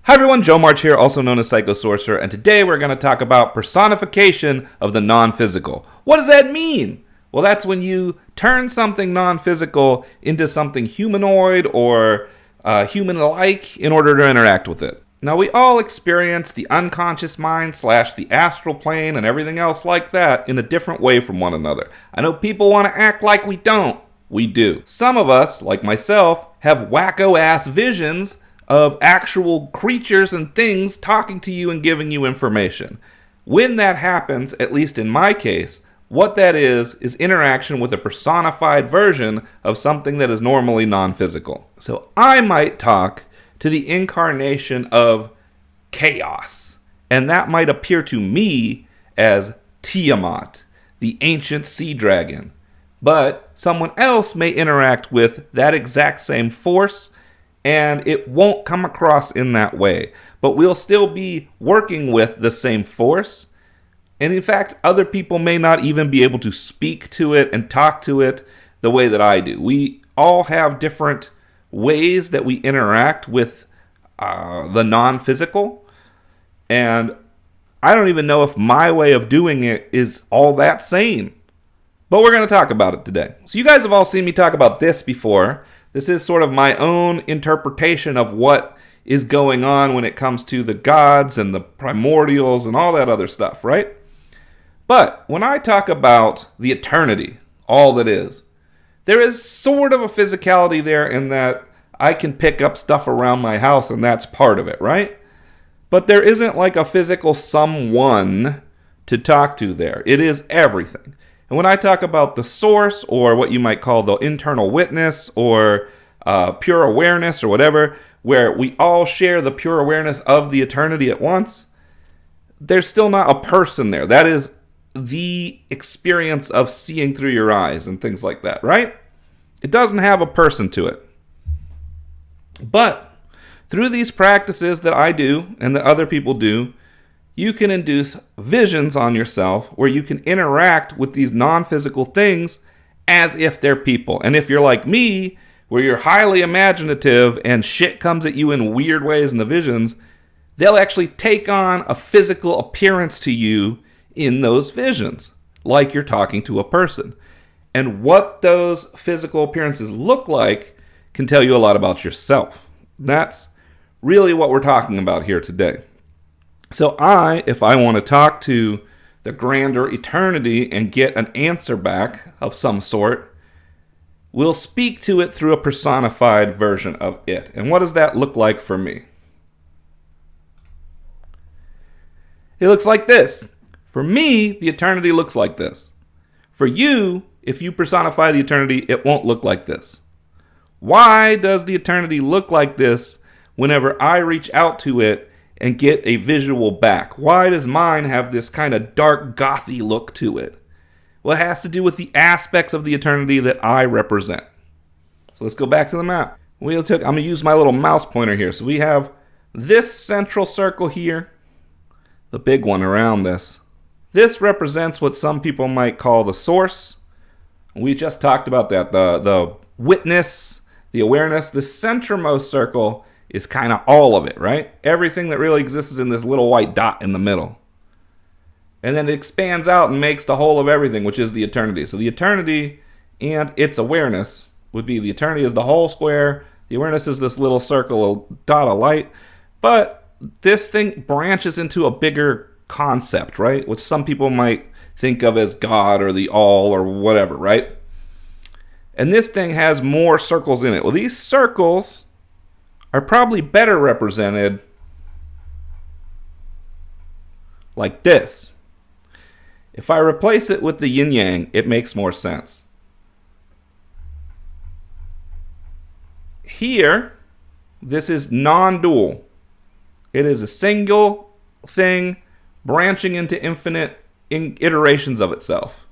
Hi everyone, Joe March here, also known as Psycho Sorcerer, and today we're going to talk about personification of the non-physical. What does that mean? Well, that's when you turn something non-physical into something humanoid or human-like in order to interact with it. Now, we all experience the unconscious mind / the astral plane and everything else like that in a different way from one another. I know people want to act like we don't. We do. Some of us, like myself, have wacko-ass visions of actual creatures and things talking to you and giving you information. When that happens, at least in my case, what that is interaction with a personified version of something that is normally non-physical. So I might talk to the incarnation of chaos, and that might appear to me as Tiamat, the ancient sea dragon. But someone else may interact with that exact same force, and it won't come across in that way. But we'll still be working with the same force. And in fact, other people may not even be able to speak to it and talk to it the way that I do. We all have different ways that we interact with the non-physical. And I don't even know if my way of doing it is all that sane. But we're going to talk about it today. So you guys have all seen me talk about this before. This is sort of my own interpretation of what is going on when it comes to the gods and the primordials and all that other stuff, right? But when I talk about the eternity, all that is, there is sort of a physicality there in that I can pick up stuff around my house and that's part of it, right? But there isn't like a physical someone to talk to there. It is everything. And when I talk about the source, or what you might call the internal witness, or pure awareness, or whatever, where we all share the pure awareness of the eternity at once, there's still not a person there. That is the experience of seeing through your eyes and things like that, right? It doesn't have a person to it. But through these practices that I do and that other people do, you can induce visions on yourself where you can interact with these non-physical things as if they're people. And if you're like me, where you're highly imaginative and shit comes at you in weird ways in the visions, they'll actually take on a physical appearance to you in those visions, like you're talking to a person. And what those physical appearances look like can tell you a lot about yourself. That's really what we're talking about here today. So if I want to talk to the grander eternity and get an answer back of some sort, will speak to it through a personified version of it. And what does that look like for me? It looks like this. For me, the eternity looks like this. For you, if you personify the eternity, it won't look like this. Why does the eternity look like this whenever I reach out to it and get a visual back? Why does mine have this kind of dark gothy look to it? Well, it has to do with the aspects of the eternity that I represent. So let's go back to the map. I'm going to use my little mouse pointer here. So we have this central circle here, the big one around this. This represents what some people might call the source. We just talked about that. The witness, the awareness. The centermost circle is kind of all of it, right? Everything that really exists is in this little white dot in the middle. And then it expands out and makes the whole of everything, which is the eternity. So the eternity and its awareness would be, the eternity is the whole square, the awareness is this little circle, a dot of light. But this thing branches into a bigger concept, right? Which some people might think of as God or the all or whatever, right? And this thing has more circles in it. Well, these circles are probably better represented like this. If I replace it with the yin-yang, it makes more sense. Here, this is non-dual. It is a single thing branching into infinite iterations of itself.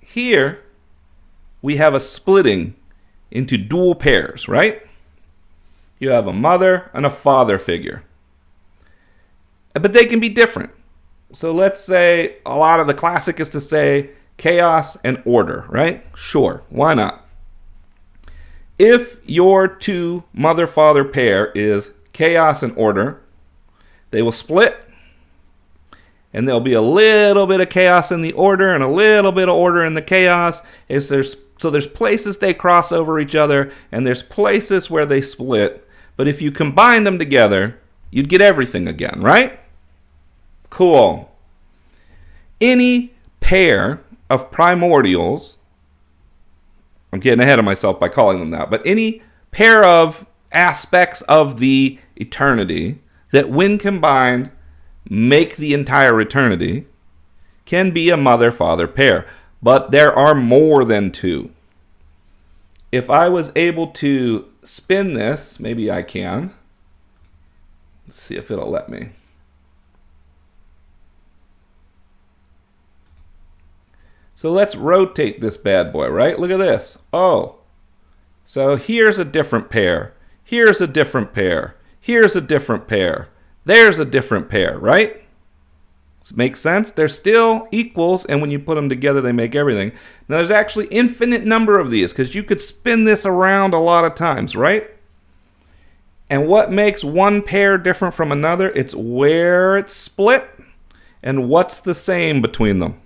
Here, we have a splitting into dual pairs, right? You have a mother and a father figure. But they can be different. So let's say a lot of the classic is to say chaos and order, right? Sure, why not? if your two mother-father pair is chaos and order, they will split, and there'll be a little bit of chaos in the order and a little bit of order in the chaos. So there's places they cross over each other, and there's places where they split. But if you combine them together, you'd get everything again, right? Cool. Any pair of primordials, I'm getting ahead of myself by calling them that, but any pair of aspects of the eternity that when combined make the entire eternity can be a mother-father pair. But there are more than two. If I was able to spin this, maybe I can. Let's see if it'll let me. So let's rotate this bad boy, right? Look at this. Oh, so here's a different pair. Here's a different pair. Here's a different pair. There's a different pair, right? Does it make sense? They're still equals, and when you put them together, they make everything. Now, there's actually infinite number of these, because you could spin this around a lot of times, right? And what makes one pair different from another? It's where it's split and what's the same between them.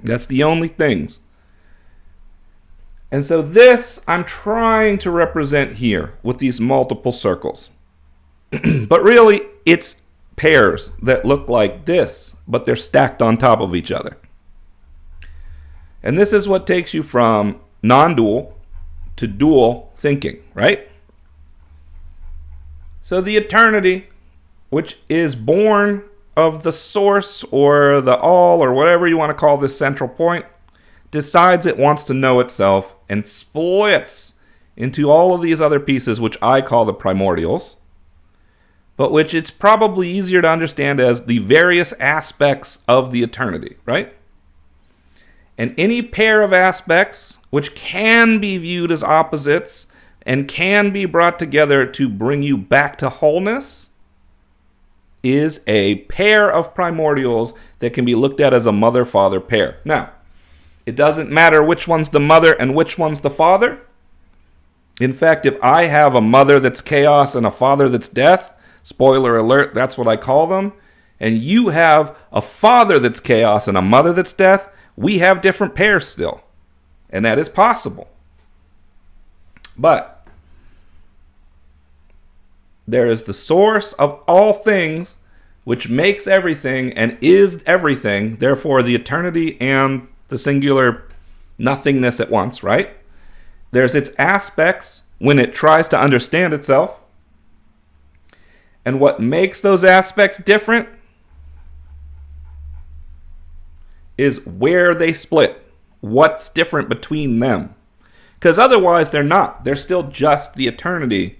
That's the only things. And so this I'm trying to represent here with these multiple circles. But really, it's pairs that look like this, but they're stacked on top of each other. And this is what takes you from non-dual to dual thinking, right? So the eternity, which is born of the source or the all or whatever you want to call this central point, decides it wants to know itself and splits into all of these other pieces, which I call the primordials, but which it's probably easier to understand as the various aspects of the eternity, right? And any pair of aspects which can be viewed as opposites and can be brought together to bring you back to wholeness is a pair of primordials that can be looked at as a mother-father pair. Now, it doesn't matter which one's the mother and which one's the father. In fact, if I have a mother that's chaos and a father that's death, spoiler alert, that's what I call them, and you have a father that's chaos and a mother that's death, we have different pairs still. And that is possible. But there is the source of all things, which makes everything and is everything, therefore the eternity and the singular nothingness at once, right? There's its aspects when it tries to understand itself. And what makes those aspects different is where they split. What's different between them? Because otherwise they're not. They're still just the eternity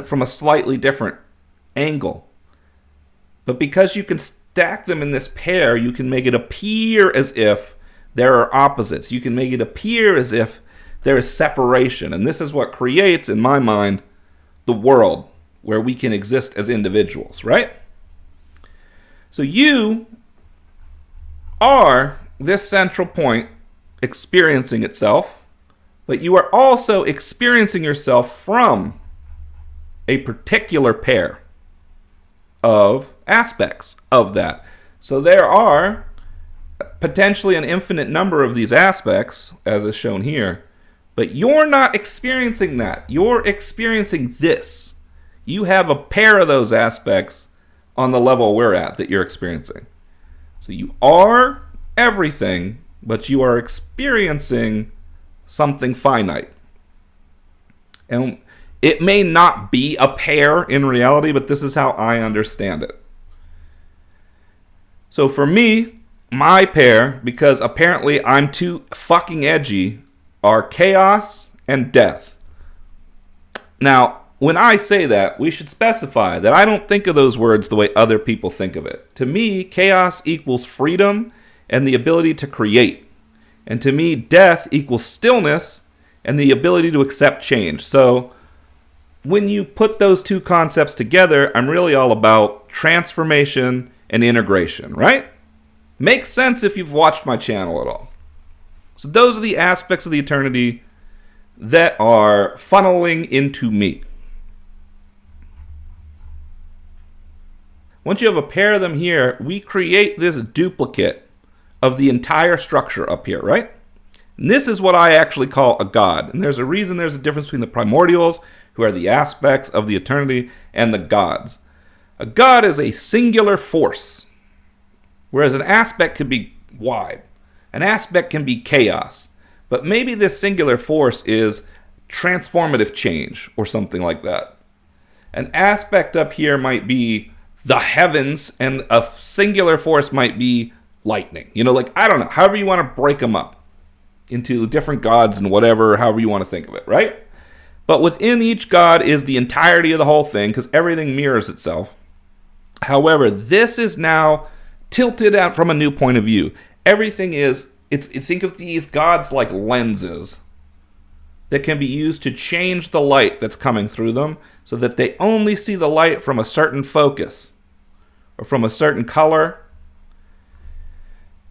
from a slightly different angle. But because you can stack them in this pair, you can make it appear as if there are opposites. You can make it appear as if there is separation. And this is what creates, in my mind, the world where we can exist as individuals, right? So you are this central point experiencing itself, but you are also experiencing yourself from a particular pair of aspects of that. So there are potentially an infinite number of these aspects, as is shown here, but you're not experiencing that. You're experiencing this. You have a pair of those aspects on the level we're at that you're experiencing. So you are everything, but you are experiencing something finite. And it may not be a pair in reality, but this is how I understand it. So for me, my pair, because apparently I'm too fucking edgy, are chaos and death. Now, when I say that, we should specify that I don't think of those words the way other people think of it. To me, chaos equals freedom and the ability to create. And to me, death equals stillness and the ability to accept change. So when you put those two concepts together, I'm really all about transformation and integration, right? Makes sense if you've watched my channel at all. So those are the aspects of the eternity that are funneling into me. Once you have a pair of them here, we create this duplicate of the entire structure up here, right? And this is what I actually call a god. And there's a reason there's a difference between the primordials, who are the aspects of the eternity, and the gods. A god is a singular force, whereas an aspect could be wide. An aspect can be chaos. But maybe this singular force is transformative change or something like that. An aspect up here might be the heavens, and a singular force might be lightning. I don't know, however you want to break them up into different gods and whatever, however you want to think of it, right? But within each god is the entirety of the whole thing, because everything mirrors itself. However, this is now tilted out from a new point of view. Everything is, think of these gods like lenses that can be used to change the light that's coming through them so that they only see the light from a certain focus or from a certain color.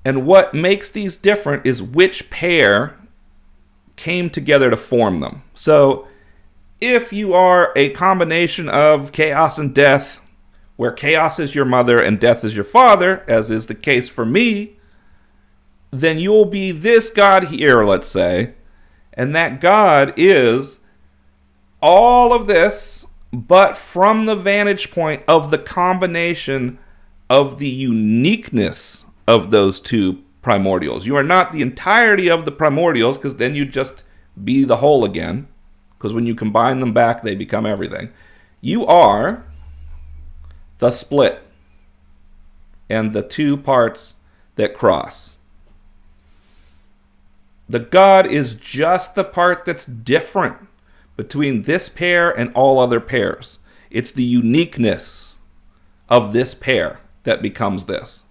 And what makes these different is which pair came together to form them. So if you are a combination of chaos and death, where chaos is your mother and death is your father, as is the case for me, then you'll be this god here, let's say, and that god is all of this, but from the vantage point of the combination of the uniqueness of those two primordials. You are not the entirety of the primordials, because then you'd just be the whole again, because when you combine them back, they become everything. You are the split and the two parts that cross. The god is just the part that's different between this pair and all other pairs. It's the uniqueness of this pair that becomes this.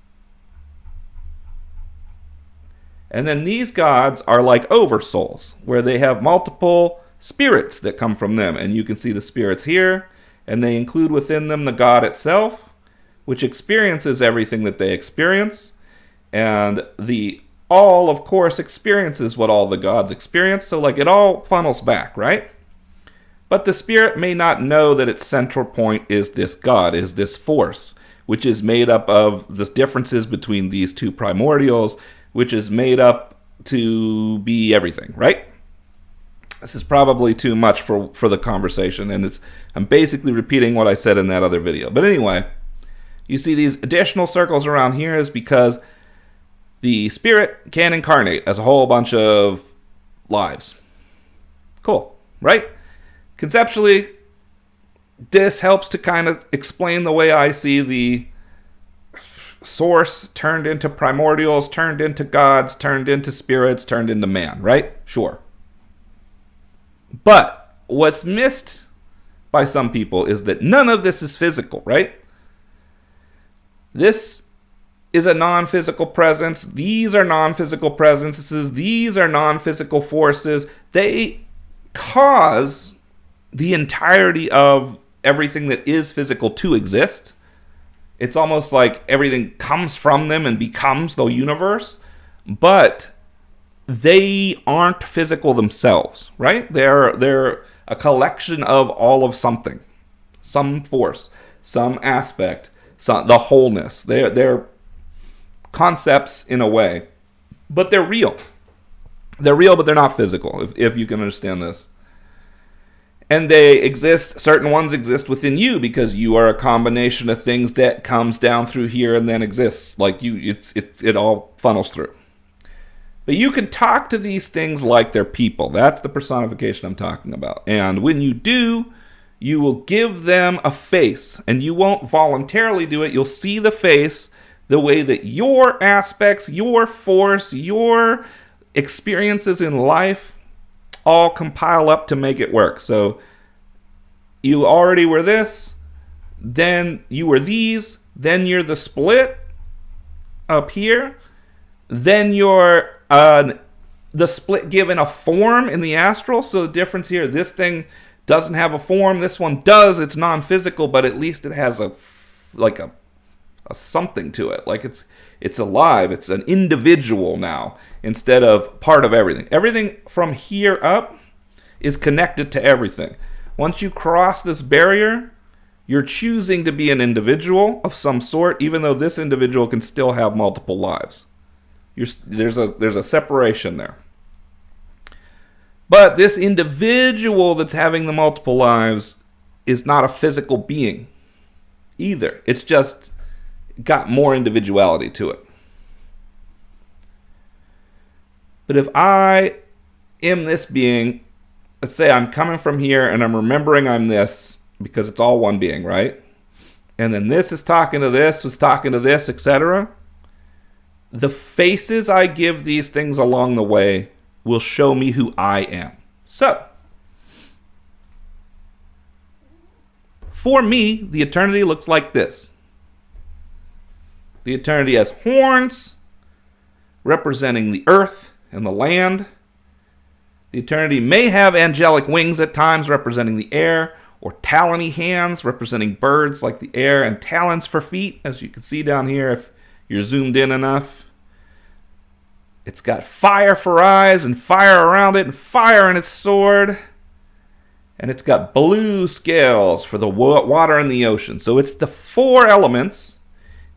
And then these gods are like oversouls, where they have multiple spirits that come from them. And you can see the spirits here, and they include within them the god itself, which experiences everything that they experience. And the all, of course, experiences what all the gods experience. So it all funnels back, right? But the spirit may not know that its central point is this god, is this force, which is made up of the differences between these two primordials, which is made up to be everything, right? This is probably too much for the conversation, and I'm basically repeating what I said in that other video. But anyway, you see these additional circles around here is because the spirit can incarnate as a whole bunch of lives. Cool, right? Conceptually, this helps to kind of explain the way I see the source turned into primordials, turned into gods, turned into spirits, turned into man, right? Sure. But what's missed by some people is that none of this is physical, right? This is a non-physical presence. These are non-physical presences. These are non-physical forces. They cause the entirety of everything that is physical to exist. It's almost like everything comes from them and becomes the universe, but they aren't physical themselves, right? They're a collection of all of something, some force, some aspect, the wholeness. They're concepts in a way, but they're real. They're real, but they're not physical, if you can understand this. And they exist, certain ones exist within you because you are a combination of things that comes down through here and then exists. Like it all funnels through. But you can talk to these things like they're people. That's the personification I'm talking about. And when you do, you will give them a face. And you won't voluntarily do it. You'll see the face the way that your aspects, your force, your experiences in life all compile up to make it work. So you already were this, then you were these, then you're the split up here, then you're the split given a form in the astral. So the difference here, this thing doesn't have a form, this one does. It's non-physical, but at least it has a something to it. Like it's alive. It's an individual now instead of part of everything. Everything from here up is connected to everything. Once you cross this barrier, you're choosing to be an individual of some sort, even though this individual can still have multiple lives. There's a separation there. But this individual that's having the multiple lives is not a physical being either. It's just got more individuality to it. But if I am this being, let's say I'm coming from here and I'm remembering I'm this, because it's all one being, right? And then this is talking to this, was talking to this, etc. The faces I give these things along the way will show me who I am. So, for me, the eternity looks like this. The eternity has horns representing the earth and the land. The eternity may have angelic wings at times representing the air, or talony hands representing birds like the air, and talons for feet, as you can see down here if you're zoomed in enough. It's got fire for eyes, and fire around it, and fire in its sword. And it's got blue scales for the water in the ocean. So it's the four elements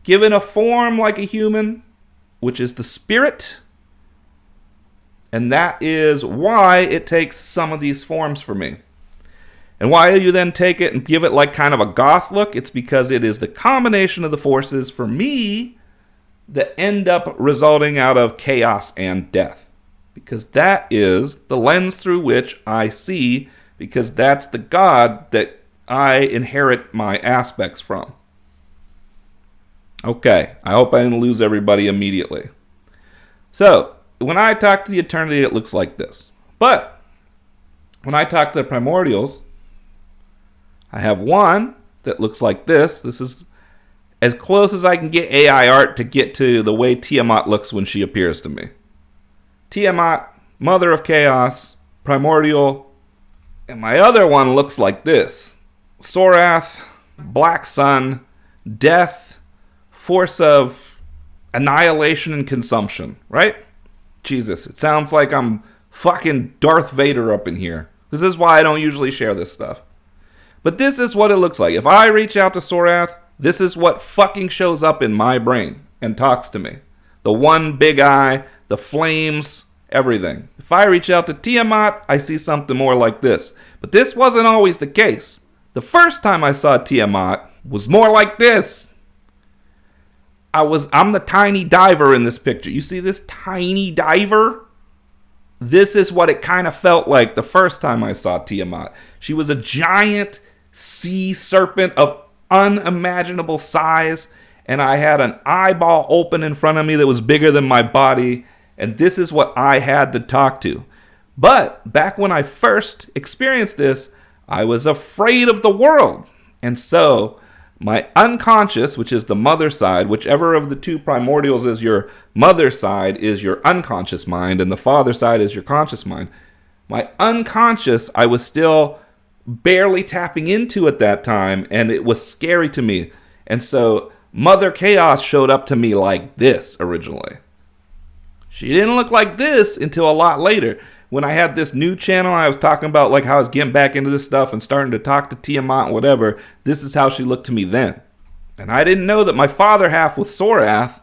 given a form like a human, which is the spirit. And that is why it takes some of these forms for me. And why you then take it and give it like kind of a goth look, it's because it is the combination of the forces for me that end up resulting out of chaos and death. Because that is the lens through which I see, because that's the God that I inherit my aspects from. Okay, I hope I didn't lose everybody immediately. So, when I talk to the eternity, it looks like this. But, when I talk to the primordials, I have one that looks like this. This is as close as I can get AI art to get to the way Tiamat looks when she appears to me. Tiamat, mother of chaos, primordial, and my other one looks like this. Sorath, black sun, death, force of annihilation and consumption, right? Jesus, it sounds like I'm fucking Darth Vader up in here. This is why I don't usually share this stuff. But this is what it looks like. If I reach out to Sorath, this is what fucking shows up in my brain and talks to me. The one big eye, the flames, everything. If I reach out to Tiamat, I see something more like this. But this wasn't always the case. The first time I saw Tiamat was more like this. I'm the tiny diver in this picture. You see this tiny diver? This is what it kind of felt like the first time I saw Tiamat. She was a giant sea serpent of unimaginable size, and I had an eyeball open in front of me that was bigger than my body, and this is what I had to talk to. But back when I first experienced this, I was afraid of the world. And so my unconscious, which is the mother side, whichever of the two primordials is your mother side, is your unconscious mind, and the father side is your conscious mind. My unconscious, I was still barely tapping into at that time, and it was scary to me. And so Mother Chaos showed up to me like this originally. She didn't look like this until a lot later. When I had this new channel, I was talking about like how I was getting back into this stuff and starting to talk to Tiamat and whatever. This is how she looked to me then. And I didn't know that my father half with Sorath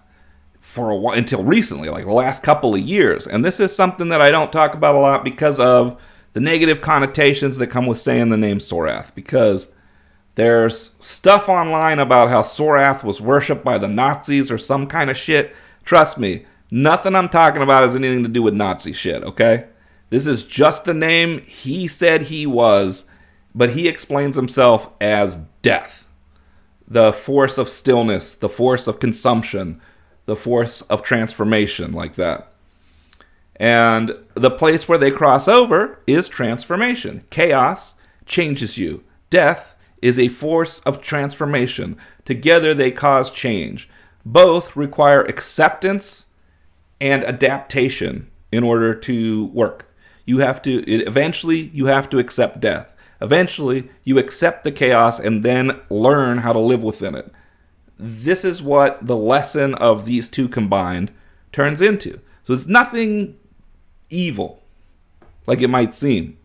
for a while, until recently, like the last couple of years. And this is something that I don't talk about a lot because of the negative connotations that come with saying the name Sorath. Because there's stuff online about how Sorath was worshipped by the Nazis or some kind of shit. Trust me, nothing I'm talking about has anything to do with Nazi shit, okay? This is just the name he said he was, but he explains himself as death. The force of stillness, the force of consumption, the force of transformation, like that. And the place where they cross over is transformation. Chaos changes you. Death is a force of transformation. Together they cause change. Both require acceptance and adaptation in order to work. Eventually you have to accept death. Eventually you accept the chaos and then learn how to live within it. This is what the lesson of these two combined turns into. So it's nothing evil, like it might seem.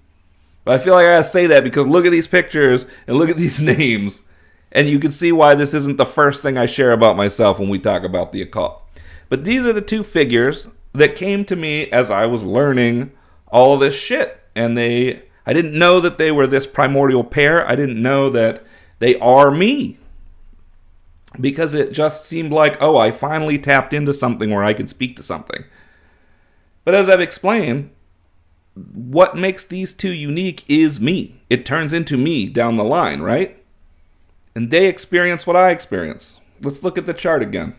But I feel like I gotta say that because look at these pictures and look at these names, and you can see why this isn't the first thing I share about myself when we talk about the occult. But these are the two figures that came to me as I was learning all of this shit. And I didn't know that they were this primordial pair. I didn't know that they are me. Because it just seemed like, oh, I finally tapped into something where I could speak to something. But as I've explained, what makes these two unique is me. It turns into me down the line, right? And they experience what I experience. Let's look at the chart again.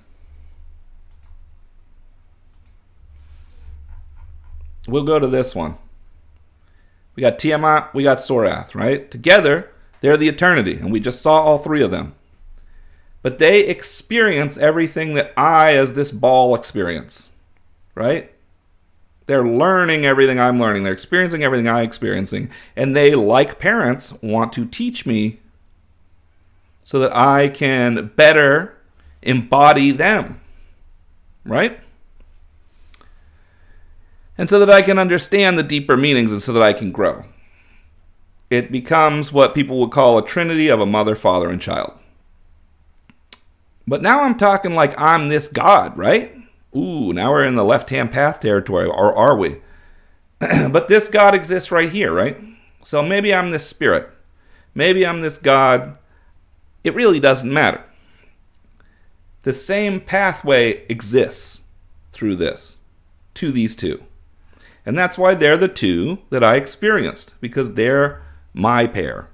We'll go to this one. We got Tiamat, we got Sorath, right? Together, they're the eternity, and we just saw all three of them. But they experience everything that I, as this ball, experience, right? They're learning everything I'm learning. They're experiencing everything I'm experiencing. And they, like parents, want to teach me so that I can better embody them, right? And so that I can understand the deeper meanings and so that I can grow. It becomes what people would call a trinity of a mother, father, and child. But now I'm talking like I'm this God, right? Ooh, now we're in the left-hand path territory, or are we? But this God exists right here, right? So maybe I'm this spirit. Maybe I'm this God. It really doesn't matter. The same pathway exists through this, to these two. And that's why they're the two that I experienced, because they're my pair.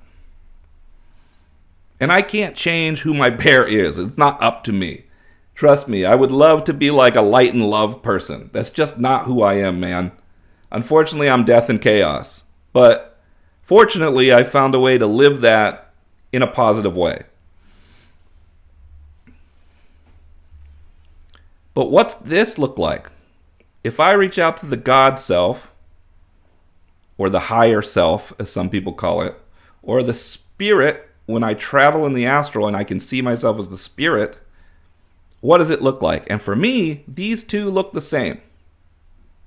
And I can't change who my pair is. It's not up to me. Trust me, I would love to be like a light and love person. That's just not who I am, man. Unfortunately, I'm death and chaos. But fortunately, I found a way to live that in a positive way. But what's this look like? If I reach out to the God self, or the higher self, as some people call it, or the spirit, when I travel in the astral and I can see myself as the spirit, what does it look like? And for me, these two look the same.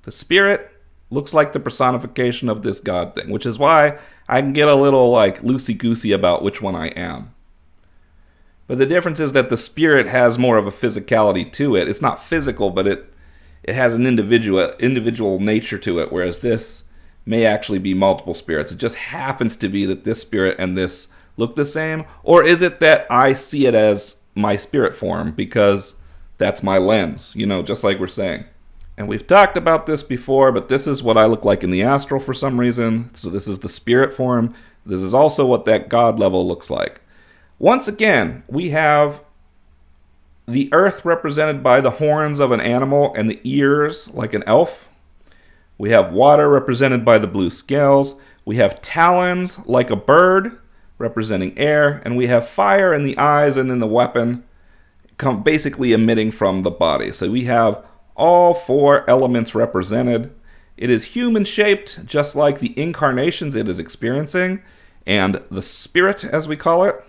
The spirit looks like the personification of this God thing, which is why I can get a little like loosey-goosey about which one I am. But the difference is that the spirit has more of a physicality to it. It's not physical, but it has an individual nature to it, whereas this may actually be multiple spirits. It just happens to be that this spirit and this look the same? Or is it that I see it as my spirit form because that's my lens, just like we're saying. And we've talked about this before, but this is what I look like in the astral for some reason. So this is the spirit form. This is also what that God level looks like. Once again, we have the earth represented by the horns of an animal and the ears like an elf. We have water represented by the blue scales. We have talons like a bird representing air. And we have fire in the eyes and in the weapon, basically emitting from the body. So we have all four elements represented. It is human-shaped, just like the incarnations it is experiencing, and the spirit, as we call it.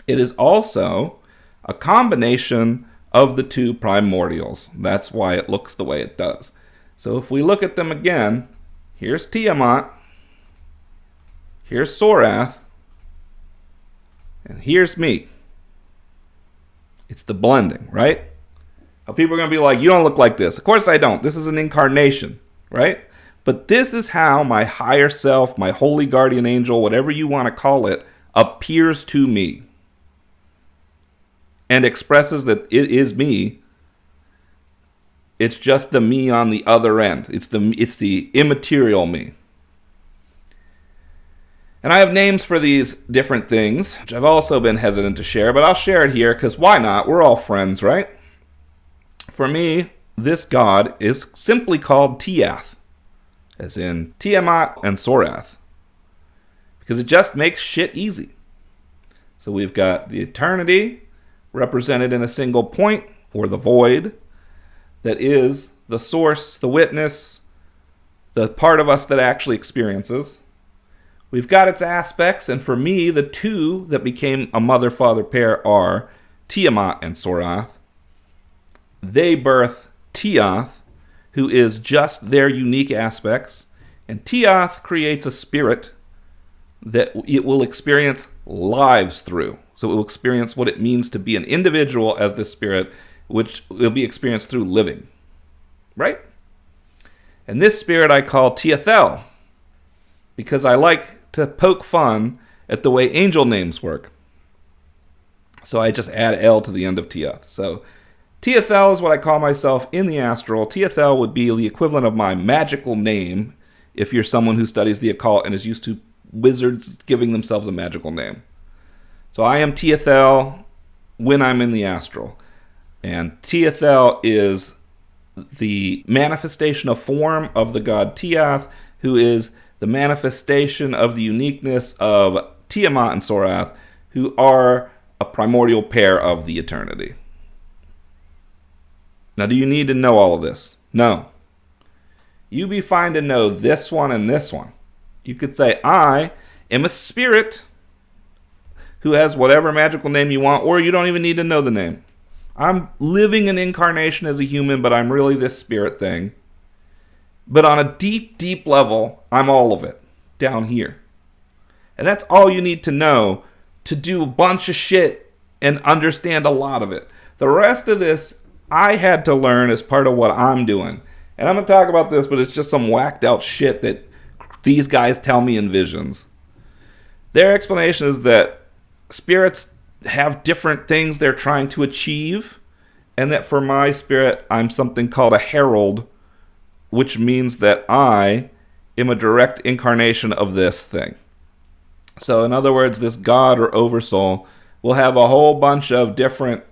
It is also a combination of the two primordials. That's why it looks the way it does. So if we look at them again, here's Tiamat, here's Sorath, and here's me. It's the blending, right? Now people are going to be like, you don't look like this. Of course I don't. This is an incarnation, right? But this is how my higher self, my holy guardian angel, whatever you want to call it, appears to me and expresses that it is me. It's just the me on the other end. It's the immaterial me. And I have names for these different things, which I've also been hesitant to share, but I'll share it here because why not? We're all friends, right? For me, this god is simply called Tiath, as in Tiamat and Sorath, because it just makes shit easy. So we've got the eternity represented in a single point, or the void, that is the source, the witness, the part of us that actually experiences. We've got its aspects, and for me, the two that became a mother-father pair are Tiamat and Sorath. They birth Tiath, who is just their unique aspects, And Tiath creates a spirit that it will experience lives through. So it will experience what it means to be an individual as this spirit, which will be experienced through living. Right? And this spirit I call Tiathel, because I like to poke fun at the way angel names work. So I just add L to the end of Tiath. So Tiathel is what I call myself in the astral. Tiathel would be the equivalent of my magical name if you're someone who studies the occult and is used to wizards giving themselves a magical name. So I am Tiathel when I'm in the astral. And Tiathel is the manifestation of form of the god Tiath, who is the manifestation of the uniqueness of Tiamat and Sorath, who are a primordial pair of the eternity. Now, do you need to know all of this? No. You be fine to know this one and this one. You could say, I am a spirit who has whatever magical name you want, or you don't even need to know the name. I'm living an incarnation as a human, but I'm really this spirit thing. But on a deep, deep level, I'm all of it down here. And that's all you need to know to do a bunch of shit and understand a lot of it. The rest of this, I had to learn as part of what I'm doing. And I'm going to talk about this, but it's just some whacked out shit that these guys tell me in visions. Their explanation is that spirits have different things they're trying to achieve, and that for my spirit, I'm something called a herald, which means that I am a direct incarnation of this thing. So in other words, this god or oversoul will have a whole bunch of different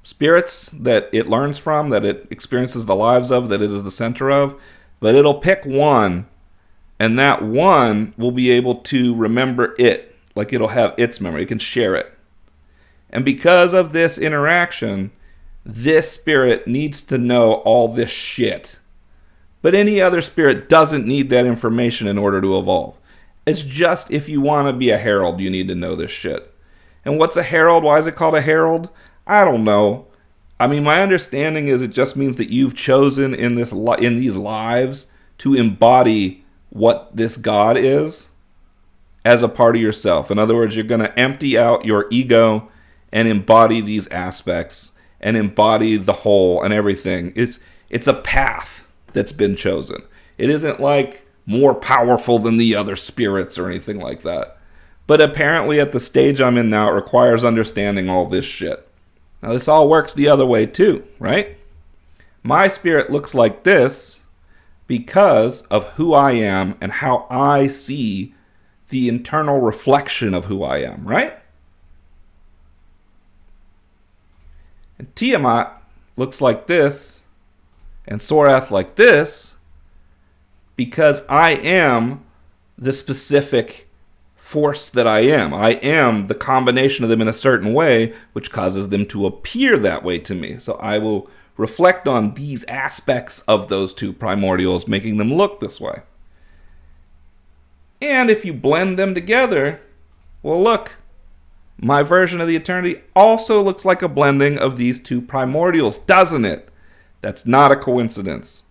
spirits that it learns from, that it experiences the lives of, that it is the center of, but it'll pick one, and that one will be able to remember it, like it'll have its memory, it can share it. And because of this interaction, this spirit needs to know all this shit. But any other spirit doesn't need that information in order to evolve. It's just if you want to be a herald, you need to know this shit. And what's a herald? Why is it called a herald? I don't know. I mean, my understanding is it just means that you've chosen in these lives to embody what this God is as a part of yourself. In other words, you're going to empty out your ego and embody these aspects and embody the whole and everything. It's a path that's been chosen. It isn't like more powerful than the other spirits or anything like that. But apparently at the stage I'm in now, it requires understanding all this shit. Now this all works the other way too, right? My spirit looks like this because of who I am and how I see the internal reflection of who I am, right? And Tiamat looks like this, and Sorath like this, because I am the specific force that I am. I am the combination of them in a certain way, which causes them to appear that way to me. So I will reflect on these aspects of those two primordials, making them look this way. And if you blend them together, well, look, my version of the eternity also looks like a blending of these two primordials, doesn't it? That's not a coincidence.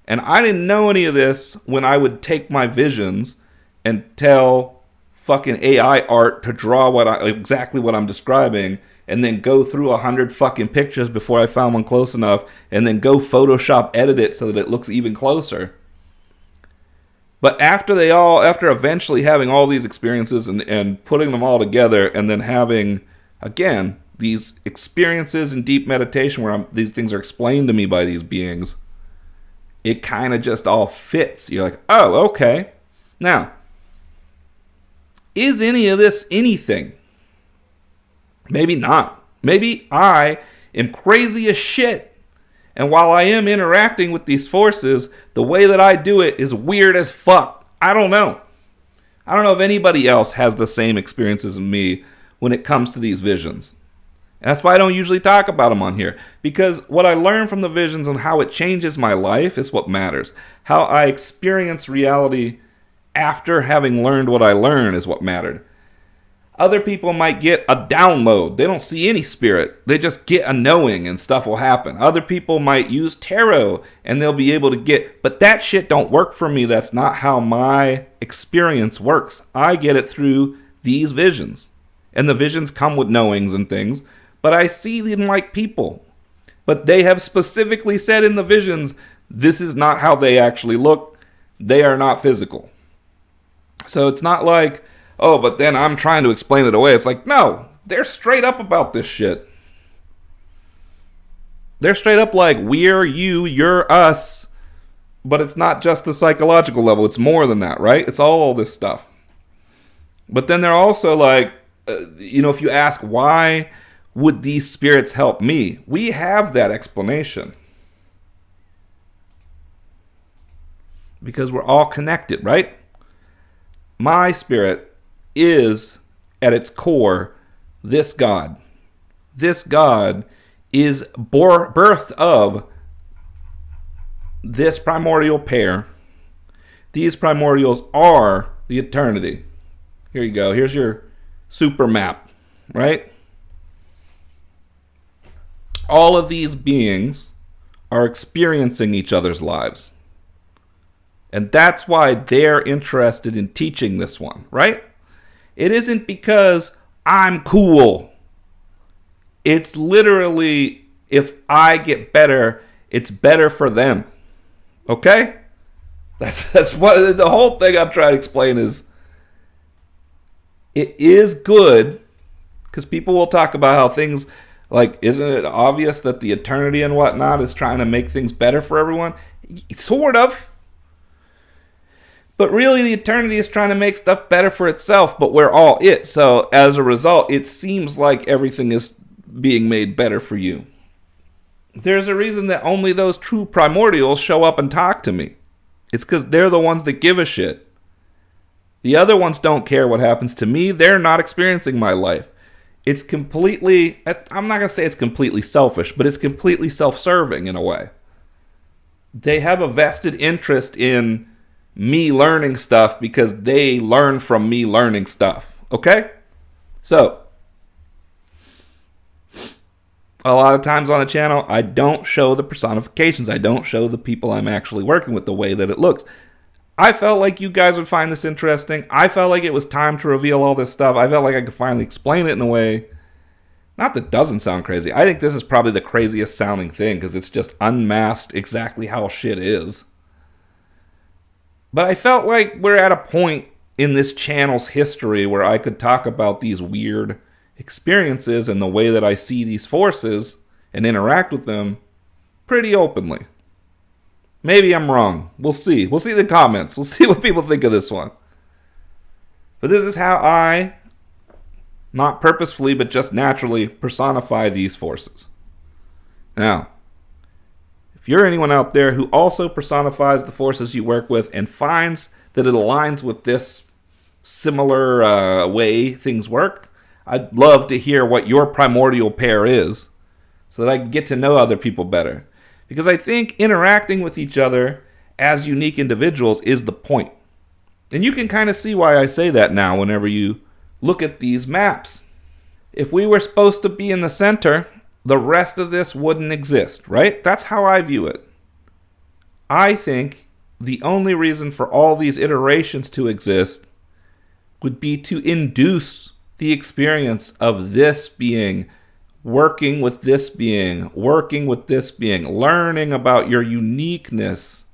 And I didn't know any of this when I would take my visions and tell fucking AI art to draw exactly what I'm describing, and then go through 100 fucking pictures before I found one close enough, and then go Photoshop edit it so that it looks even closer. But after eventually having all these experiences and putting them all together, and then having, again, these experiences in deep meditation where these things are explained to me by these beings, it kind of just all fits. You're like, oh, okay. Now, is any of this anything? Maybe not. Maybe I am crazy as shit. And while I am interacting with these forces, the way that I do it is weird as fuck. I don't know. I don't know if anybody else has the same experiences as me when it comes to these visions. And that's why I don't usually talk about them on here. Because what I learn from the visions and how it changes my life is what matters. How I experience reality after having learned what I learned is what mattered. Other people might get a download. They don't see any spirit. They just get a knowing and stuff will happen. Other people might use tarot and they'll be able to get, but that shit don't work for me. That's not how my experience works. I get it through these visions. And the visions come with knowings and things, but I see them like people. But they have specifically said in the visions, this is not how they actually look. They are not physical. So it's not like, oh, but then I'm trying to explain it away. It's like, no, they're straight up about this shit. They're straight up like, we're you, you're us. But it's not just the psychological level. It's more than that, right? It's all this stuff. But then they're also like, if you ask, why would these spirits help me? We have that explanation. Because we're all connected, right? My spirit is, at its core, this God. This God is birthed of this primordial pair. These primordials are the eternity. Here you go. Here's your super map, right? All of these beings are experiencing each other's lives. And that's why they're interested in teaching this one, right? It isn't because I'm cool. It's literally, if I get better, it's better for them. Okay? That's what the whole thing I'm trying to explain is. It is good, because people will talk about how things, like, isn't it obvious that the eternity and whatnot is trying to make things better for everyone? Sort of. But really, the eternity is trying to make stuff better for itself, but we're all it. So, as a result, it seems like everything is being made better for you. There's a reason that only those true primordials show up and talk to me. It's because they're the ones that give a shit. The other ones don't care what happens to me. They're not experiencing my life. It's completely, I'm not going to say it's completely selfish, but it's completely self-serving in a way. They have a vested interest in me learning stuff because they learn from me learning stuff. Okay? So, a lot of times on the channel, I don't show the personifications. I don't show the people I'm actually working with the way that it looks. I felt like you guys would find this interesting. I felt like it was time to reveal all this stuff. I felt like I could finally explain it in a way. Not that it doesn't sound crazy. I think this is probably the craziest sounding thing because it's just unmasked exactly how shit is. But I felt like we're at a point in this channel's history where I could talk about these weird experiences and the way that I see these forces and interact with them pretty openly. Maybe I'm wrong. We'll see. We'll see the comments. We'll see what people think of this one. But this is how I, not purposefully, but just naturally, personify these forces. Now, if you're anyone out there who also personifies the forces you work with and finds that it aligns with this similar way things work, I'd love to hear what your primordial pair is so that I can get to know other people better. Because I think interacting with each other as unique individuals is the point. And you can kind of see why I say that now whenever you look at these maps. If we were supposed to be in the center, the rest of this wouldn't exist, right? That's how I view it. I think the only reason for all these iterations to exist would be to induce the experience of this being working with this being, learning about your uniqueness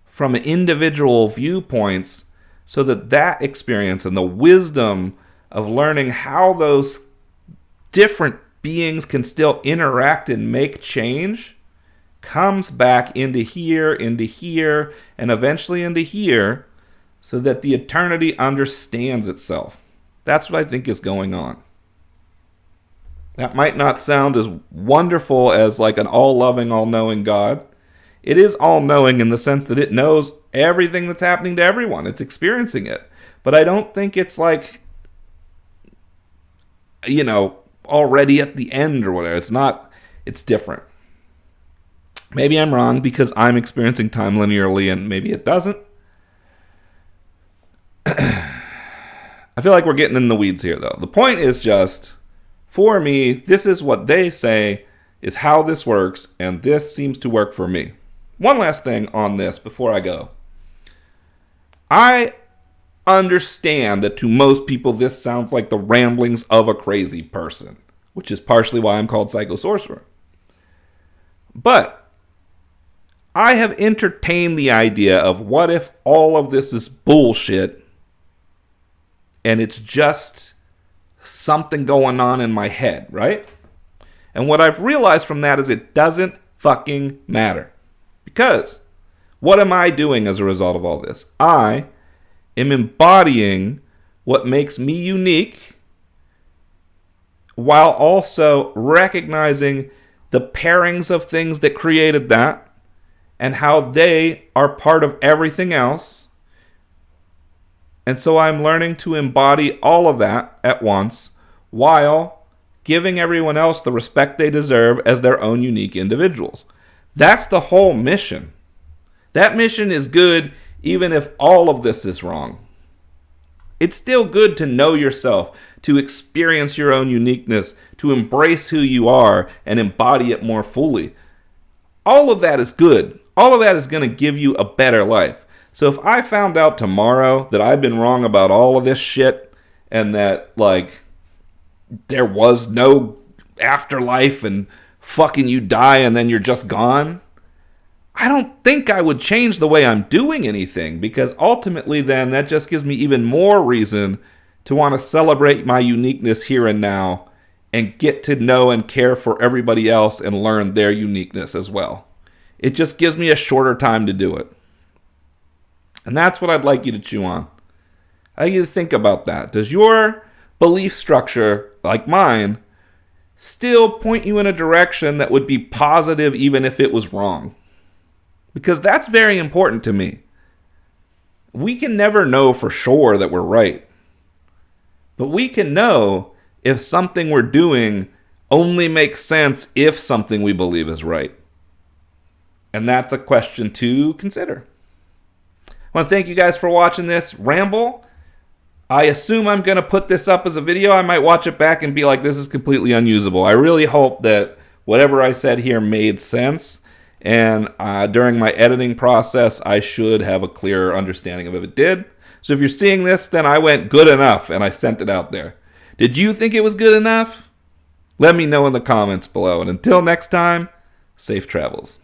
from individual viewpoints so that that experience and the wisdom of learning how those different beings can still interact and make change comes back into here, and eventually into here so that the eternity understands itself. That's what I think is going on. That might not sound as wonderful as like an all-loving, all-knowing God. It is all-knowing in the sense that it knows everything that's happening to everyone. It's experiencing it. But I don't think it's like, already at the end or whatever. It's not, it's different. Maybe I'm wrong because I'm experiencing time linearly and maybe it doesn't. I feel like we're getting in the weeds here, though. The point is just, for me, this is what they say is how this works, and this seems to work for me. One last thing on this before I go. I understand that to most people this sounds like the ramblings of a crazy person, which is partially why I'm called Psycho-Sorcerer. But I have entertained the idea of what if all of this is bullshit and it's just something going on in my head, right? And what I've realized from that is it doesn't fucking matter. Because what am I doing as a result of all this? I am embodying what makes me unique while also recognizing the pairings of things that created that and how they are part of everything else. And so I'm learning to embody all of that at once while giving everyone else the respect they deserve as their own unique individuals. That's the whole mission. That mission is good even if all of this is wrong. It's still good to know yourself, to experience your own uniqueness, to embrace who you are and embody it more fully. All of that is good. All of that is going to give you a better life. So if I found out tomorrow that I've been wrong about all of this shit and that, like, there was no afterlife and fucking you die and then you're just gone, I don't think I would change the way I'm doing anything, because ultimately then that just gives me even more reason to want to celebrate my uniqueness here and now and get to know and care for everybody else and learn their uniqueness as well. It just gives me a shorter time to do it. And that's what I'd like you to chew on. I'd like you to think about that. Does your belief structure, like mine, still point you in a direction that would be positive even if it was wrong? Because that's very important to me. We can never know for sure that we're right. But we can know if something we're doing only makes sense if something we believe is right. And that's a question to consider. I want to thank you guys for watching this ramble. I assume I'm going to put this up as a video. I might watch it back and be like, this is completely unusable. I really hope that whatever I said here made sense. And during my editing process, I should have a clearer understanding of if it did. So if you're seeing this, then I went good enough and I sent it out there. Did you think it was good enough? Let me know in the comments below. And until next time, safe travels.